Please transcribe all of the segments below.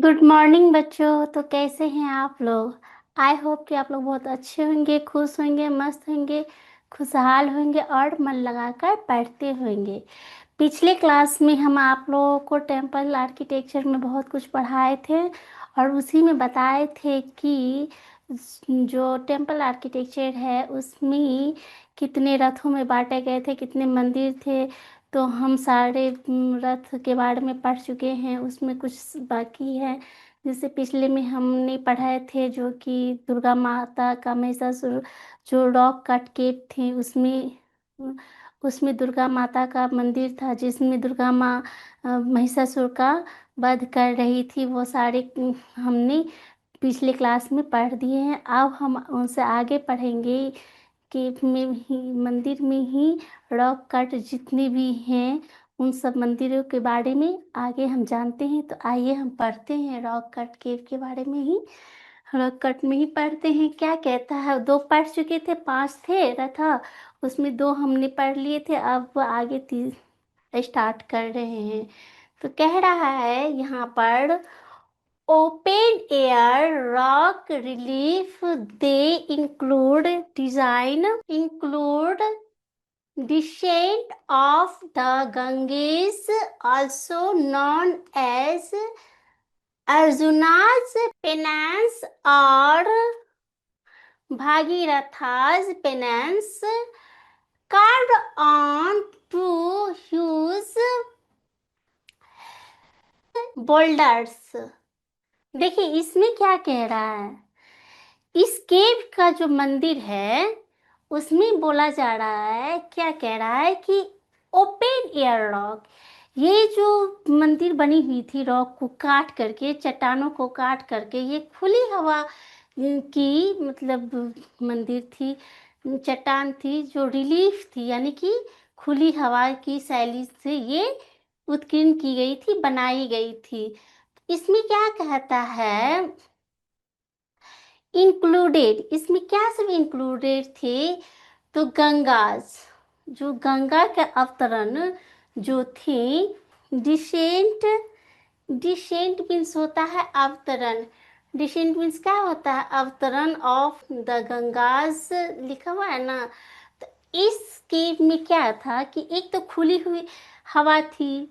Good morning बच्चों। तो कैसे हैं आप लोग? आई होप कि आप लोग बहुत अच्छे होंगे, खुश होंगे, मस्त होंगे, खुशहाल होंगे और मन लगाकर पढ़ते होंगे। पिछले क्लास में हम आप लोगों को टेम्पल आर्किटेक्चर में बहुत कुछ पढ़ाए थे और उसी में बताए थे कि जो टेम्पल आर्किटेक्चर है उसमें कितने रथों में बांटे गए थे, कितने मंदिर थे। तो हम सारे रथ के बारे में पढ़ चुके हैं, उसमें कुछ बाकी है। जैसे पिछले में हमने पढ़ाए थे जो कि दुर्गा माता का महिषासुर जो रॉक कट केव थी उसमें उसमें दुर्गा माता का मंदिर था जिसमें दुर्गा माँ महिषासुर का वध कर रही थी। वो सारे हमने पिछले क्लास में पढ़ दिए हैं। अब हम उनसे आगे पढ़ेंगे केव में ही, मंदिर में ही रॉक कट जितने भी हैं उन सब मंदिरों के बारे में आगे हम जानते हैं। तो आइए हम पढ़ते हैं रॉक कट केव के बारे में ही। रॉक कट में ही पढ़ते हैं क्या कहता है। दो पढ़ चुके थे, पांच थे रथा, उसमें दो हमने पढ़ लिए थे। अब वो आगे तीन स्टार्ट कर रहे हैं। तो कह रहा है यहाँ पर open air rock relief they include descent of the Ganges, also known as Arjuna's penance or Bhagirath's penance, carved on two huge boulders। देखिए इसमें क्या कह रहा है। इस केव का जो मंदिर है उसमें बोला जा रहा है, क्या कह रहा है कि ओपन एयर रॉक, ये जो मंदिर बनी हुई थी रॉक को काट करके, चट्टानों को काट करके, ये खुली हवा की मतलब मंदिर थी, चट्टान थी जो रिलीफ थी, यानी कि खुली हवा की शैली से ये उत्कीर्ण की गई थी, बनाई गई थी। इसमें क्या कहता है, इंक्लूडेड, इसमें क्या सब इंक्लूडेड थे। तो गंगाज, जो गंगा के अवतरण जो थे, डिसेंट, डिसेंट मीन्स होता है अवतरण, डिसेंट मीन्स क्या होता है, अवतरण ऑफ द गंगाज लिखा हुआ है ना। तो इस केव में क्या था कि एक तो खुली हुई हवा थी,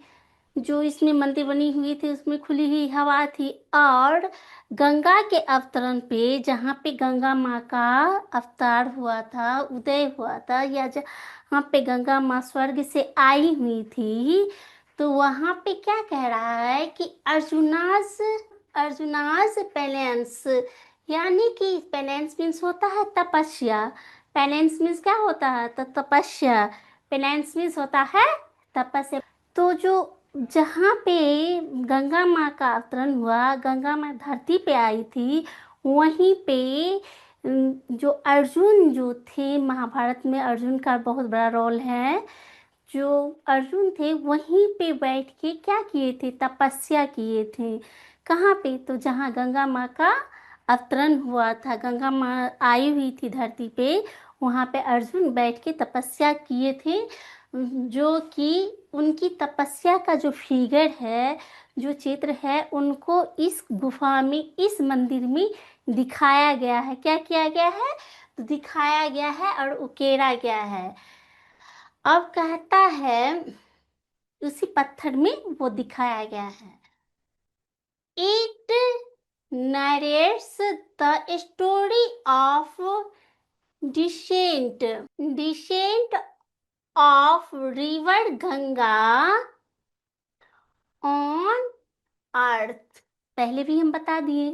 जो इसमें मंदिर बनी हुई थी उसमें खुली हुई हवा थी, और गंगा के अवतरण पे, जहाँ पे गंगा माँ का अवतार हुआ था, उदय हुआ था, या जहाँ पे गंगा माँ स्वर्ग से आई हुई थी, तो वहाँ पे क्या कह रहा है कि अर्जुनास, अर्जुनास पेनेंस, यानी कि पेनेंस मीन्स होता है तपस्या। पेनेंस मीन्स क्या होता है, तो तपस्या। पेनेंस मीन्स होता है तपस्या। तो जो जहाँ पे गंगा माँ का अवतरण हुआ, गंगा माँ धरती पे आई थी, वहीं पे जो अर्जुन जो थे, महाभारत में अर्जुन का बहुत बड़ा रोल है, जो अर्जुन थे वहीं पे बैठ के क्या किए थे, तपस्या किए थे। कहाँ पे, तो जहाँ गंगा माँ का अवतरण हुआ था, गंगा माँ आई हुई थी धरती पे, वहाँ पे अर्जुन बैठ के तपस्या किए थे। जो कि उनकी तपस्या का जो फिगर है, जो चित्र है, उनको इस गुफा में, इस मंदिर में दिखाया गया है। क्या किया गया है, तो दिखाया गया है और उकेरा गया है। अब कहता है उसी पत्थर में वो दिखाया गया है। It narrates the story of descent, descent of river Ganga on earth. पहले भी हम बता दिए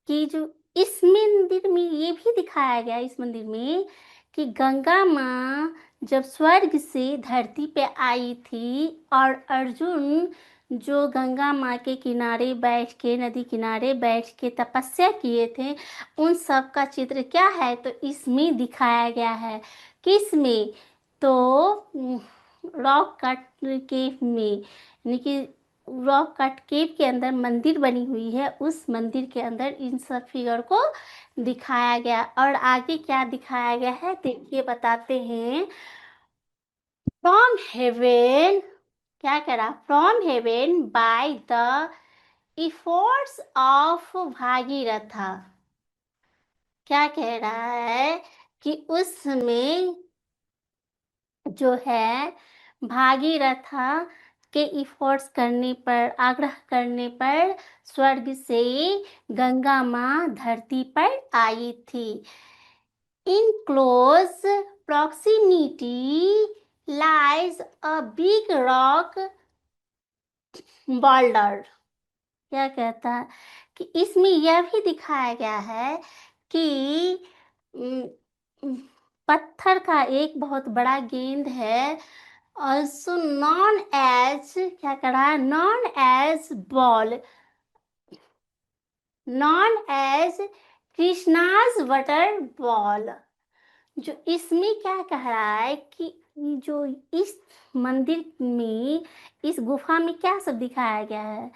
कि जो इस मंदिर में ये भी दिखाया गया, इस मंदिर में, कि गंगा माँ जब स्वर्ग से धरती पे आई थी और अर्जुन जो गंगा माँ के किनारे बैठ के, नदी किनारे बैठ के तपस्या किए थे, उन सब का चित्र क्या है, तो इसमें दिखाया गया है। किस में, तो रॉक कट केव में, यानी कि रॉक कट केव के अंदर मंदिर बनी हुई है, उस मंदिर के अंदर इन सब फिगर को दिखाया गया। और आगे क्या दिखाया गया है देखिए, बताते हैं। फ्रॉम हेवन, क्या करा, from heaven by the efforts of भागीरथा, क्या कह रहा है कि उसमें जो है भागीरथा के इफोर्ट्स करने पर, आग्रह करने पर स्वर्ग से गंगा माँ धरती पर आई थी। In close proximity lies a big rock boulder. क्या कहता है कि इसमें यह भी दिखाया गया है कि उम, उम, पत्थर का एक बहुत बड़ा गेंद है, ऑल्सो नॉन एज, क्या कह रहा है, known as ball, known as Krishna's butter ball. जो इसमें क्या कह रहा है कि जो इस मंदिर में, इस गुफा में क्या सब दिखाया गया है,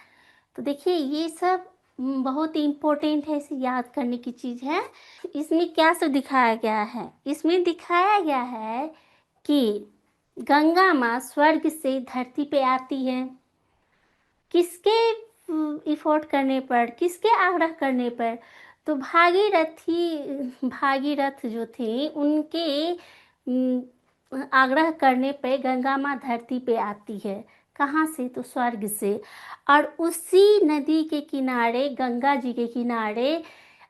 तो देखिए ये सब बहुत ही इम्पोर्टेंट है, इसे याद करने की चीज़ है। इसमें क्या सब दिखाया गया है, इसमें दिखाया गया है कि गंगा माँ स्वर्ग से धरती पे आती है, किसके इफोर्ट करने पर, किसके आग्रह करने पर, तो भागीरथ जो थे उनके आग्रह करने पे गंगा माँ धरती पे आती है। कहाँ से, तो स्वर्ग से। और उसी नदी के किनारे, गंगा जी के किनारे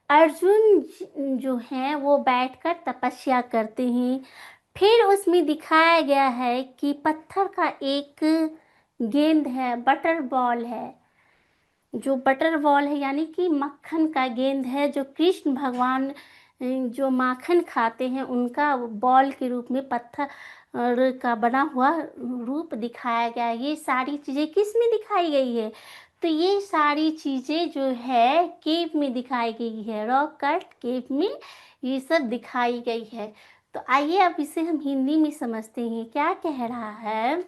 अर्जुन जो हैं वो बैठकर तपस्या करते हैं। फिर उसमें दिखाया गया है कि पत्थर का एक गेंद है, बटर बॉल है, जो बटर बॉल है यानी कि मक्खन का गेंद है, जो कृष्ण भगवान जो माखन खाते हैं उनका बॉल के रूप में पत्थर का बना हुआ रूप दिखाया गया है। ये सारी चीज़ें किस में दिखाई गई है, तो ये सारी चीज़ें जो है केव में दिखाई गई है, रॉक कट केव में ये सब दिखाई गई है। तो आइए अब इसे हम हिंदी में समझते हैं। क्या कह रहा है,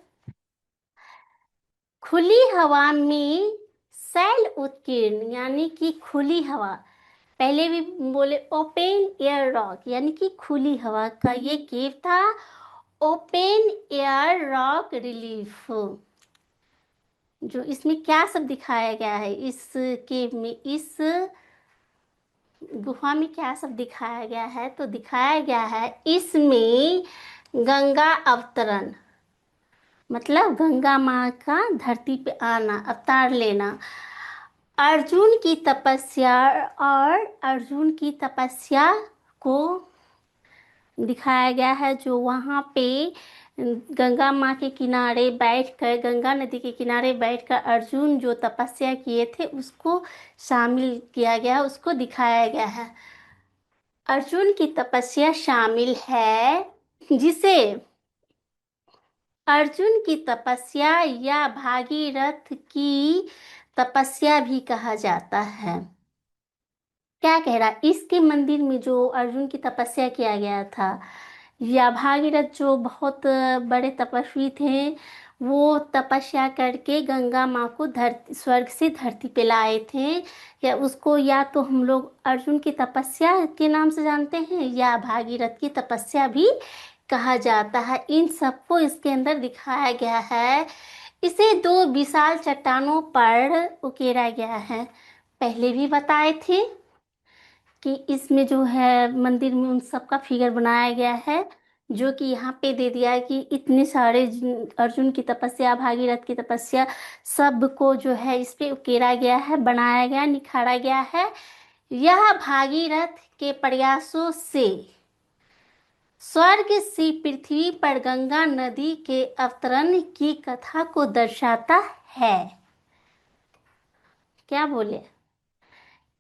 खुली हवा में शैल उत्कीर्ण यानी कि खुली हवा, पहले भी बोले ओपन एयर रॉक यानी कि खुली हवा का ये केव था, ओपन एयर रॉक रिलीफ। जो इसमें क्या सब दिखाया गया है, इस केव में, इस गुफा में क्या सब दिखाया गया है, तो दिखाया गया है इसमें गंगा अवतरण, मतलब गंगा माँ का धरती पे आना, अवतार लेना, अर्जुन की तपस्या, और अर्जुन की तपस्या को दिखाया गया है, जो वहाँ पे गंगा माँ के किनारे बैठकर, गंगा नदी के किनारे बैठकर अर्जुन जो तपस्या किए थे उसको शामिल किया गया, उसको दिखाया गया है। अर्जुन की तपस्या शामिल है, जिसे अर्जुन की तपस्या या भागीरथ की तपस्या भी कहा जाता है। क्या कह रहा है, इसके मंदिर में जो अर्जुन की तपस्या किया गया था, या भागीरथ जो बहुत बड़े तपस्वी थे, वो तपस्या करके गंगा माँ को धरती, स्वर्ग से धरती पे लाए थे, या उसको या तो हम लोग अर्जुन की तपस्या के नाम से जानते हैं या भागीरथ की तपस्या भी कहा जाता है। इन सबको इसके अंदर दिखाया गया है। इसे दो विशाल चट्टानों पर उकेरा गया है, पहले भी बताए थे कि इसमें जो है मंदिर में उन सब का फिगर बनाया गया है, जो कि यहाँ पे दे दिया है कि इतने सारे अर्जुन की तपस्या, भागीरथ की तपस्या, सबको जो है इस पे उकेरा गया है, बनाया गया, निखारा गया है। यह भागीरथ के प्रयासों से स्वर्ग से पृथ्वी पर गंगा नदी के अवतरण की कथा को दर्शाता है। क्या बोले,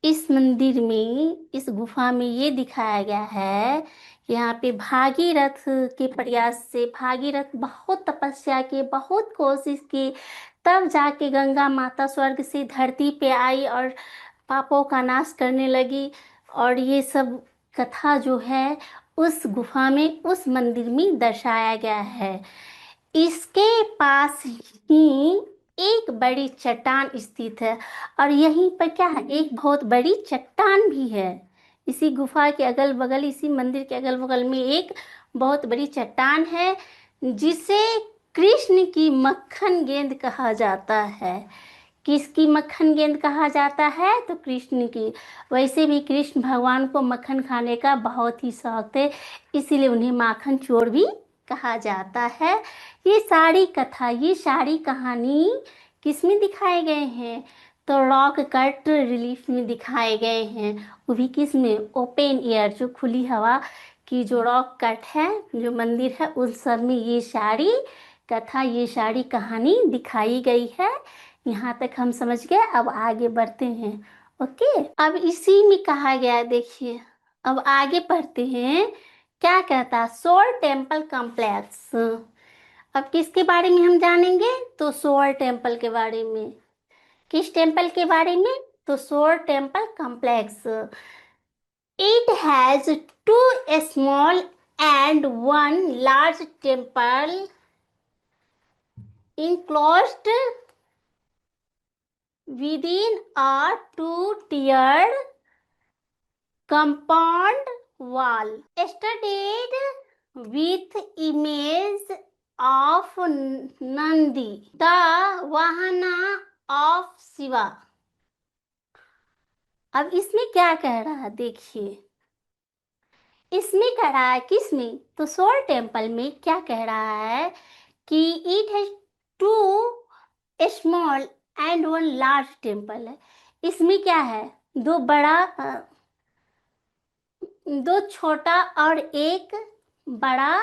इस मंदिर में, इस गुफा में ये दिखाया गया है कि यहाँ पे भागीरथ के प्रयास से, भागीरथ बहुत तपस्या के, बहुत कोशिश की, तब जाके गंगा माता स्वर्ग से धरती पे आई और पापों का नाश करने लगी। और ये सब कथा जो है उस गुफा में, उस मंदिर में दर्शाया गया है। इसके पास ही एक बड़ी चट्टान स्थित है, और यहीं पर क्या है, एक बहुत बड़ी चट्टान भी है। इसी गुफा के अगल बगल, इसी मंदिर के अगल बगल में एक बहुत बड़ी चट्टान है, जिसे कृष्ण की मक्खन गेंद कहा जाता है। किसकी मक्खन गेंद कहा जाता है? तो कृष्ण की। वैसे भी कृष्ण भगवान को मक्खन खाने का बहुत ही शौक थे, इसीलिए उन्हें माखन चोर भी कहा जाता है। ये सारी कथा, ये सारी कहानी किसमें दिखाए गए हैं? तो रॉक कट रिलीफ में दिखाए गए हैं। वो भी किसमें? ओपन एयर, जो खुली हवा की जो रॉक कट है, जो मंदिर है, उन सब में ये सारी कथा, ये सारी कहानी दिखाई गई है। यहाँ तक हम समझ गए। अब आगे बढ़ते हैं। ओके, अब इसी में कहा गया है, देखिए अब आगे पढ़ते हैं। क्या कहता है? Shore temple complex. अब किसके बारे में हम जानेंगे? तो सोल टेम्पल के बारे में। किस टेम्पल के बारे में? तो shore temple complex. It has two small and one large temple enclosed within a two-tiered compound wall studded with image of Nandi, the Vahana of Shiva। अब इसमें क्या कह रहा है? देखिए इसमें कह रहा है, किसमें? तो सोल टेम्पल में क्या कह रहा है कि it has two small and one large temple है। इसमें क्या है? दो बड़ा, दो छोटा और एक बड़ा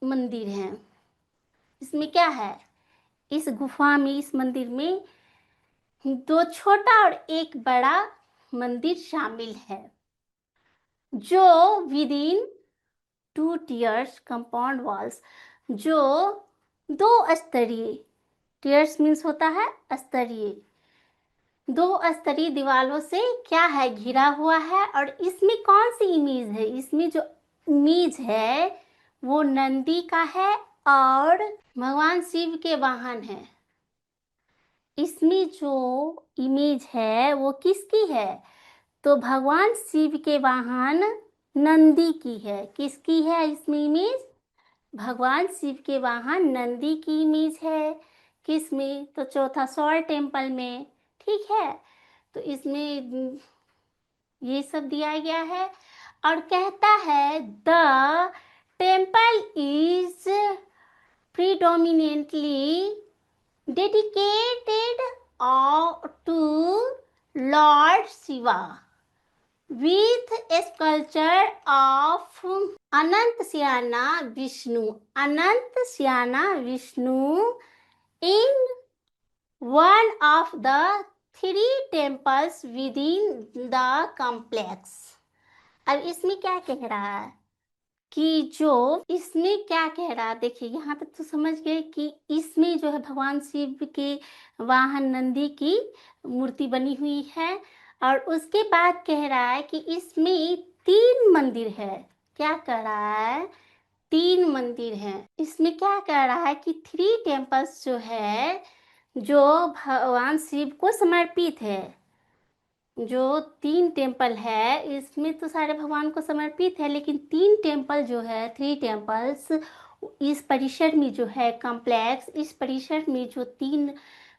मंदिर है। इसमें क्या है? इस गुफा में, इस मंदिर में दो छोटा और एक बड़ा मंदिर शामिल है, जो within two tiers compound walls, जो दो स्तरीय, टियर्स मीन्स होता है स्तरीय, दो स्तरीय दीवारों से क्या है? घिरा हुआ है। और इसमें कौन सी इमेज है? इसमें जो इमेज है वो नंदी का है और भगवान शिव के वाहन है। इसमें जो इमेज है वो किसकी है? तो भगवान शिव के वाहन नंदी की है। किसकी है इसमें इमेज? भगवान शिव के वाहन नंदी की इमेज है। किसमें? तो चौथा सोल टेम्पल में। ठीक है, तो इसमें ये सब दिया गया है। और कहता है the temple is predominantly dedicated to Lord Shiva with a sculpture of Anantsayana Vishnu, Anantsayana Vishnu in one of the three temples within the complex। अब इसमें क्या कह रहा है कि जो इसमें क्या कह रहा है? देखिए यहाँ तक तो समझ गए कि इसमें जो है भगवान शिव के वाहन नंदी की मूर्ति बनी हुई है। और उसके बाद कह रहा है कि इसमें तीन मंदिर है। क्या कह रहा है? तीन मंदिर हैं। इसमें क्या कह रहा है कि थ्री टेम्पल्स जो है, जो भगवान शिव को समर्पित है, जो तीन टेम्पल है इसमें तो सारे भगवान को समर्पित है, लेकिन तीन टेम्पल जो है, थ्री टेम्पल्स, इस परिसर में जो है कॉम्प्लेक्स, इस परिसर में जो तीन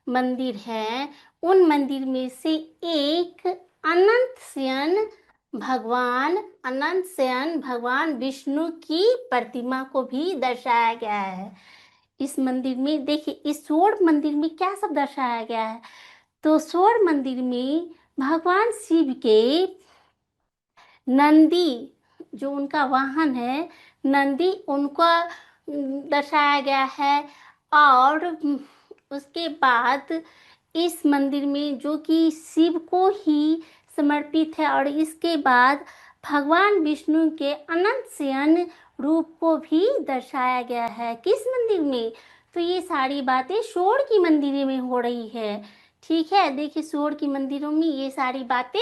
मंदिर हैं, उन मंदिर में से एक अनंत शयन भगवान, अनंत शयन भगवान विष्णु की प्रतिमा को भी दर्शाया गया है। इस मंदिर में देखिए, इस स्वर्ण मंदिर में क्या सब दर्शाया गया है? तो स्वर्ण मंदिर में भगवान शिव के नंदी, जो उनका वाहन है नंदी, उनका दर्शाया गया है। और उसके बाद इस मंदिर में जो कि शिव को ही समर्पित है, और इसके बाद भगवान विष्णु के अनंत शयन रूप को भी दर्शाया गया है। किस मंदिर में? तो ये सारी बातें स्वर्ण की मंदिर में हो रही है। ठीक है, देखिए स्वर्ण की मंदिरों में ये सारी बातें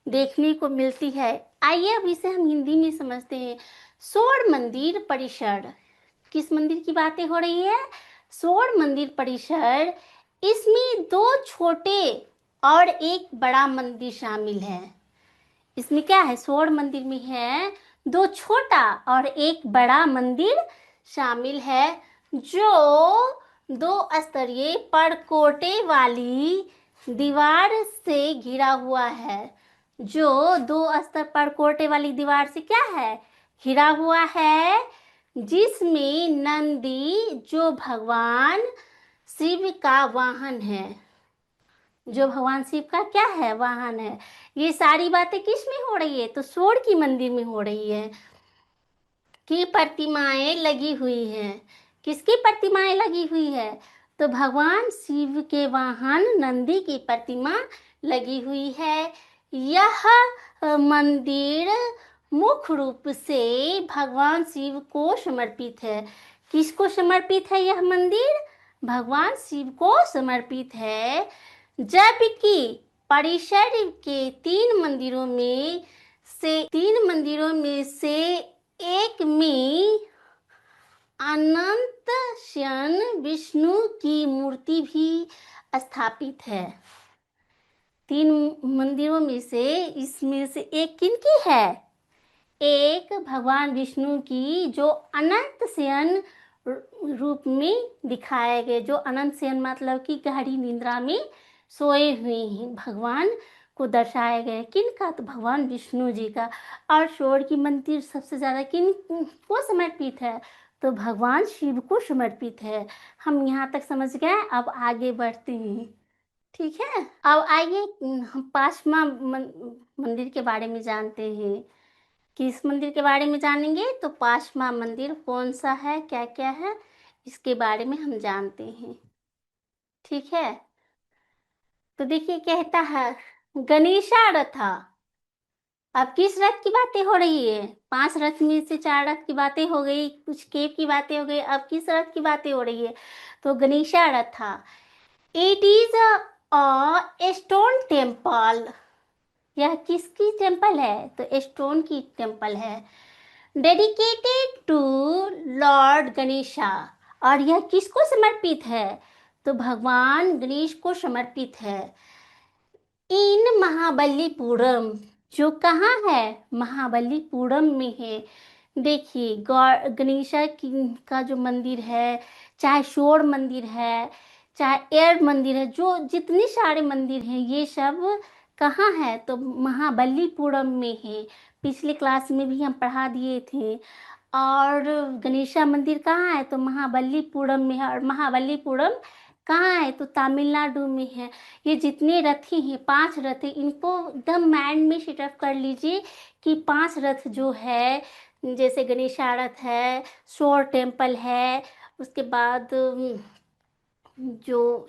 देखने को मिलती है। आइए अब इसे हम हिंदी में समझते हैं। स्वर्ण मंदिर परिसर, किस मंदिर की बातें हो रही है? स्वर्ण मंदिर परिसर। इसमें दो छोटे और एक बड़ा मंदिर शामिल है। इसमें क्या है? स्वर्ण मंदिर में है दो छोटा और एक बड़ा मंदिर शामिल है, जो दो स्तरीय परकोटे वाली दीवार से घिरा हुआ है। जो दो स्तर परकोटे वाली दीवार से क्या है, घिरा हुआ है, जिसमें नंदी जो भगवान शिव का वाहन है, जो भगवान शिव का क्या है, वाहन है। ये सारी बातें किस में हो रही है, तो सोड़ की मंदिर में हो रही है, की प्रतिमाएं लगी हुई हैं। किसकी प्रतिमाएं लगी हुई है, तो भगवान शिव के वाहन नंदी की प्रतिमा लगी हुई है। यह मंदिर मुख्य रूप से भगवान शिव को समर्पित है। किसको समर्पित है यह मंदिर, भगवान शिव को समर्पित है। जबकि परिसर के तीन मंदिरों में से एक में अनंत शयन विष्णु की मूर्ति भी स्थापित है। तीन मंदिरों में से इसमें से एक किनकी है, एक भगवान विष्णु की, जो अनंत शयन रूप में दिखाए गए, जो अनंत शयन मतलब कि गहरी निद्रा में सोए हुए हैं भगवान को दर्शाया गया। किन का, तो भगवान विष्णु जी का। और सोड़ की मंदिर सबसे ज्यादा किन को समर्पित है, तो भगवान शिव को समर्पित है। हम यहाँ तक समझ गए, अब आगे बढ़ते हैं। ठीक है, अब आइए हम पांचवा मंदिर के बारे में जानते हैं। किस मंदिर के बारे में जानेंगे, तो पांचवा मंदिर कौन सा है, क्या क्या है, इसके बारे में हम जानते हैं। ठीक है, तो देखिए कहता है गणेशा रथा। अब किस रथ की बातें हो रही है, 5 रथ में से 4 रथ की बातें हो गई, कुछ केव की बातें हो गई, अब किस रथ की बातें हो रही है, तो गणेशा रथा। It is a stone temple. यह किसकी टेम्पल है, तो स्टोन की टेम्पल है, डेडिकेटेड टू लॉर्ड गणेशा। और यह किसको समर्पित है, तो भगवान गणेश को समर्पित है। इन महाबलीपुरम, जो कहाँ है, महाबलीपुरम में है। देखिए गणेशा का जो मंदिर है, चाहे शोर मंदिर है, चाहे एयर मंदिर है, जो जितने सारे मंदिर हैं ये सब कहाँ है, तो महाबलीपुरम में है। पिछले क्लास में भी हम पढ़ा दिए थे। और गणेशा मंदिर कहाँ है, तो महाबलीपुरम में है। और महाबलीपुरम कहाँ है, तो तमिलनाडु में है। ये जितने रथी हैं, 5 रथ हैं, इनको एकदम माइंड में सेटअप कर लीजिए कि 5 रथ जो है, जैसे गणेशा रथ है, शोर टेम्पल है, उसके बाद जो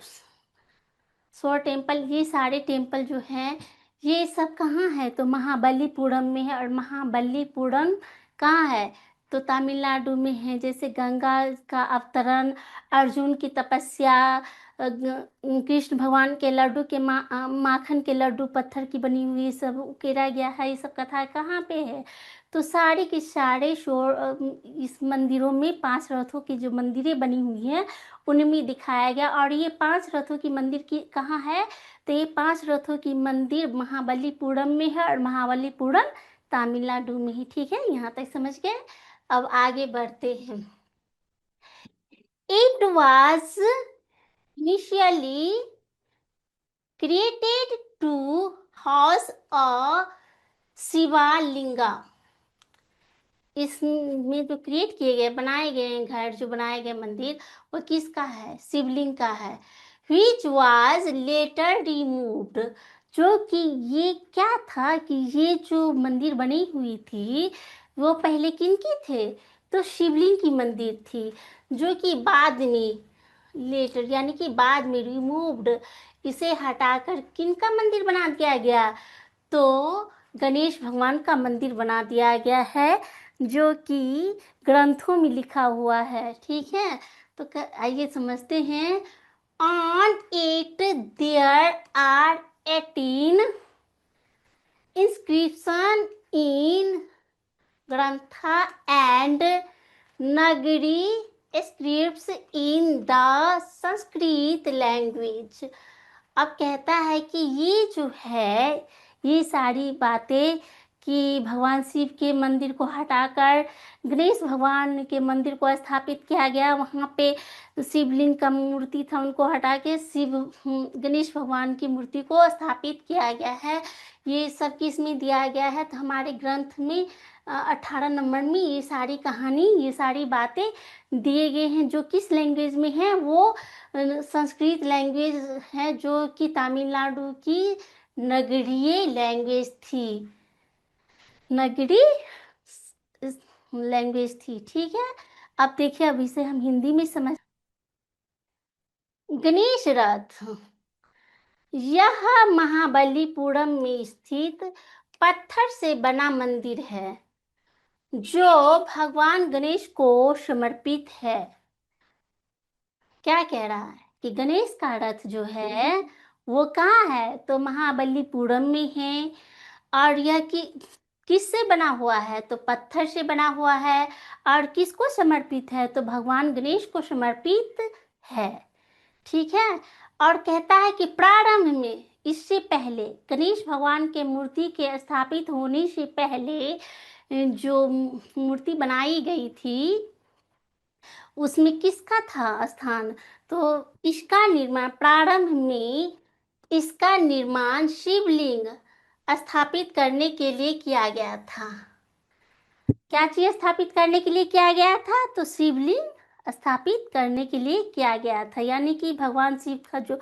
शोर टेम्पल, ये सारे टेम्पल जो हैं ये सब कहाँ है, तो महाबलीपुरम में है। और महाबलीपुरम कहाँ है, तो तमिलनाडु में है। जैसे गंगा का अवतरण, अर्जुन की तपस्या, कृष्ण भगवान के लड्डू के माखन के लड्डू पत्थर की बनी हुई सब उकेरा गया है, ये सब कथा कहाँ पे है, तो सारे के सारे इस मंदिरों में 5 रथों की जो मंदिरें बनी हुई हैं उनमें दिखाया गया। और ये 5 रथों की मंदिर की कहाँ है, तो ये 5 रथों की मंदिर महाबलीपुरम में है, और महाबलीपुरम तमिलनाडु में ही। ठीक है, यहाँ तक समझ गए, अब आगे बढ़ते हैं। It was initially created to house a Shivalinga. इसमें जो क्रिएट किए गए, बनाए गए घर, जो बनाए गए मंदिर, वो किसका है, शिवलिंग का है। विच वॉज लेटर रिमूव्ड, जो कि ये क्या था कि ये जो मंदिर बनी हुई थी वो पहले किनकी थे, तो शिवलिंग की मंदिर थी, जो कि बाद में लेटर यानी कि बाद में रिमूव्ड, इसे हटाकर किनका मंदिर बना दिया गया, तो गणेश भगवान का मंदिर बना दिया गया है, जो कि ग्रंथों में लिखा हुआ है। ठीक है, तो आइए समझते हैं। On it there are 18 inscription in Grantha and Nagari scripts in the Sanskrit language. अब कहता है कि ये जो है, ये सारी बातें कि भगवान शिव के मंदिर को हटाकर गणेश भगवान के मंदिर को स्थापित किया गया। वहाँ पे शिवलिंग का मूर्ति था, उनको हटा के गणेश भगवान की मूर्ति को स्थापित किया गया है। ये सब किस में दिया गया है, तो हमारे ग्रंथ में 18 नंबर में ये सारी कहानी, ये सारी बातें दिए गए हैं। जो किस लैंग्वेज में है, वो संस्कृत लैंग्वेज है, जो कि तमिलनाडु की नगरीय लैंग्वेज थी, नगरी लैंग्वेज थी। ठीक है, अब देखिए, अब इसे हम हिंदी में समझ। गणेश रथ, यह महाबलीपुरम में स्थित पत्थर से बना मंदिर है जो भगवान गणेश को समर्पित है। क्या कह रहा है कि गणेश का रथ जो है वो कहाँ है, तो महाबलीपुरम में है। और यह किससे बना हुआ है, तो पत्थर से बना हुआ है। और किसको समर्पित है, तो भगवान गणेश को समर्पित है। ठीक है, और कहता है कि प्रारंभ में, इससे पहले, गणेश भगवान के मूर्ति के स्थापित होने से पहले जो मूर्ति बनाई गई थी उसमें किसका था स्थान, तो इसका निर्माण, प्रारंभ में इसका निर्माण शिवलिंग स्थापित करने के लिए किया गया था। क्या चीज स्थापित करने के लिए किया गया था, तो शिवलिंग स्थापित करने के लिए किया गया था। यानी कि भगवान शिव का जो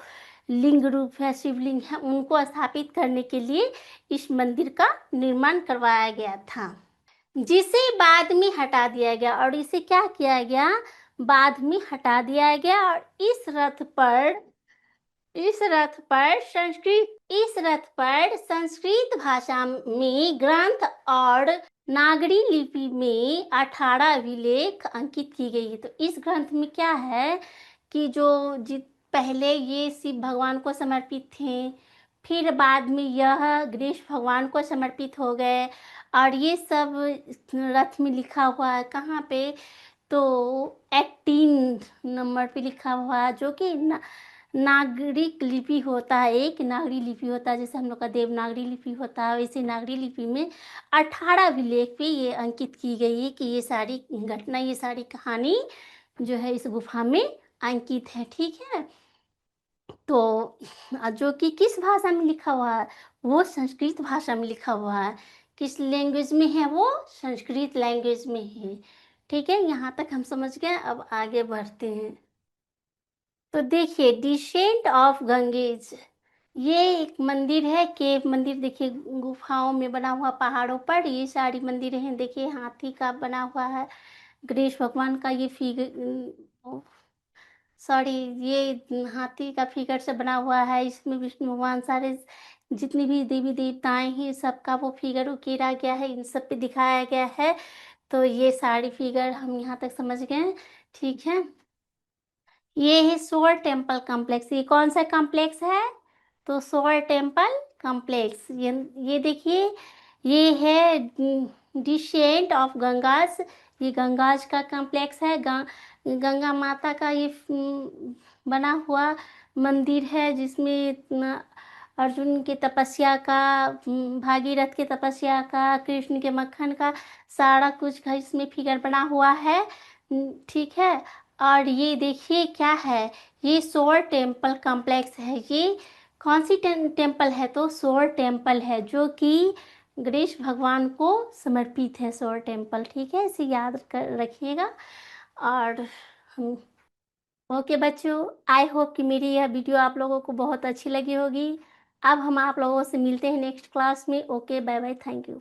लिंग रूप है, शिवलिंग है, उनको स्थापित करने के लिए इस मंदिर का निर्माण करवाया गया था, जिसे बाद में हटा दिया गया। और इसे क्या किया गया, बाद में हटा दिया गया। और इस रथ पर संस्कृत भाषा में ग्रंथ और नागरी लिपि में 18 अभिलेख अंकित की गई है। तो इस ग्रंथ में क्या है कि पहले ये शिव भगवान को समर्पित थे, फिर बाद में यह गणेश भगवान को समर्पित हो गए। और ये सब रथ में लिखा हुआ है, कहाँ पे, तो 18 नंबर पे लिखा हुआ है, जो कि नागरिक लिपि होता है। एक नागरी लिपि होता है, जैसे हम लोग का देवनागरी लिपि होता है, वैसे नागरी लिपि में 18 अभिलेख पे ये अंकित की गई है कि ये सारी घटना, ये सारी कहानी जो है इस गुफा में अंकित है। ठीक है, तो जो कि किस भाषा में लिखा हुआ है, वो संस्कृत भाषा में लिखा हुआ है। किस लैंग्वेज में है, वो संस्कृत लैंग्वेज में है। ठीक है, यहाँ तक हम समझ गए। अब आगे बढ़ते हैं। तो देखिए, डिसेंट ऑफ गंगेज, ये एक मंदिर है, केव मंदिर। देखिए, गुफाओं में बना हुआ, पहाड़ों पर ये सारी मंदिर हैं। देखिए, हाथी का बना हुआ है, गणेश भगवान का ये फिगर, सॉरी, ये हाथी का फिगर से बना हुआ है। इसमें विष्णु भगवान, सारे जितनी भी देवी देवताएं हैं, सबका वो फिगर उकेरा गया है, इन सब पे दिखाया गया है। तो ये सारी फिगर हम यहाँ तक समझ गए। ठीक है, ये है सोर टेम्पल कॉम्प्लेक्स। ये कौन सा कॉम्प्लेक्स है, तो सोर टेम्पल कॉम्प्लेक्स। ये देखिए, ये है डिसेंट ऑफ गंगास। ये गंगाज का कॉम्प्लेक्स है। गंगा माता का ये बना हुआ मंदिर है, जिसमें अर्जुन की तपस्या का, भागीरथ की तपस्या का, कृष्ण के मक्खन का, सारा कुछ का इसमें फिगर बना हुआ है। ठीक है, और ये देखिए क्या है, ये सोर टेम्पल कॉम्प्लेक्स है। ये कौन सी टेम्पल है, तो सोर टेम्पल है, जो कि गणेश भगवान को समर्पित है, सोर टेम्पल। ठीक है, इसे याद कर रखिएगा। और हम, ओके बच्चों, आई होप कि मेरी यह वीडियो आप लोगों को बहुत अच्छी लगी होगी। अब हम आप लोगों से मिलते हैं नेक्स्ट क्लास में। Okay, bye bye, thank you.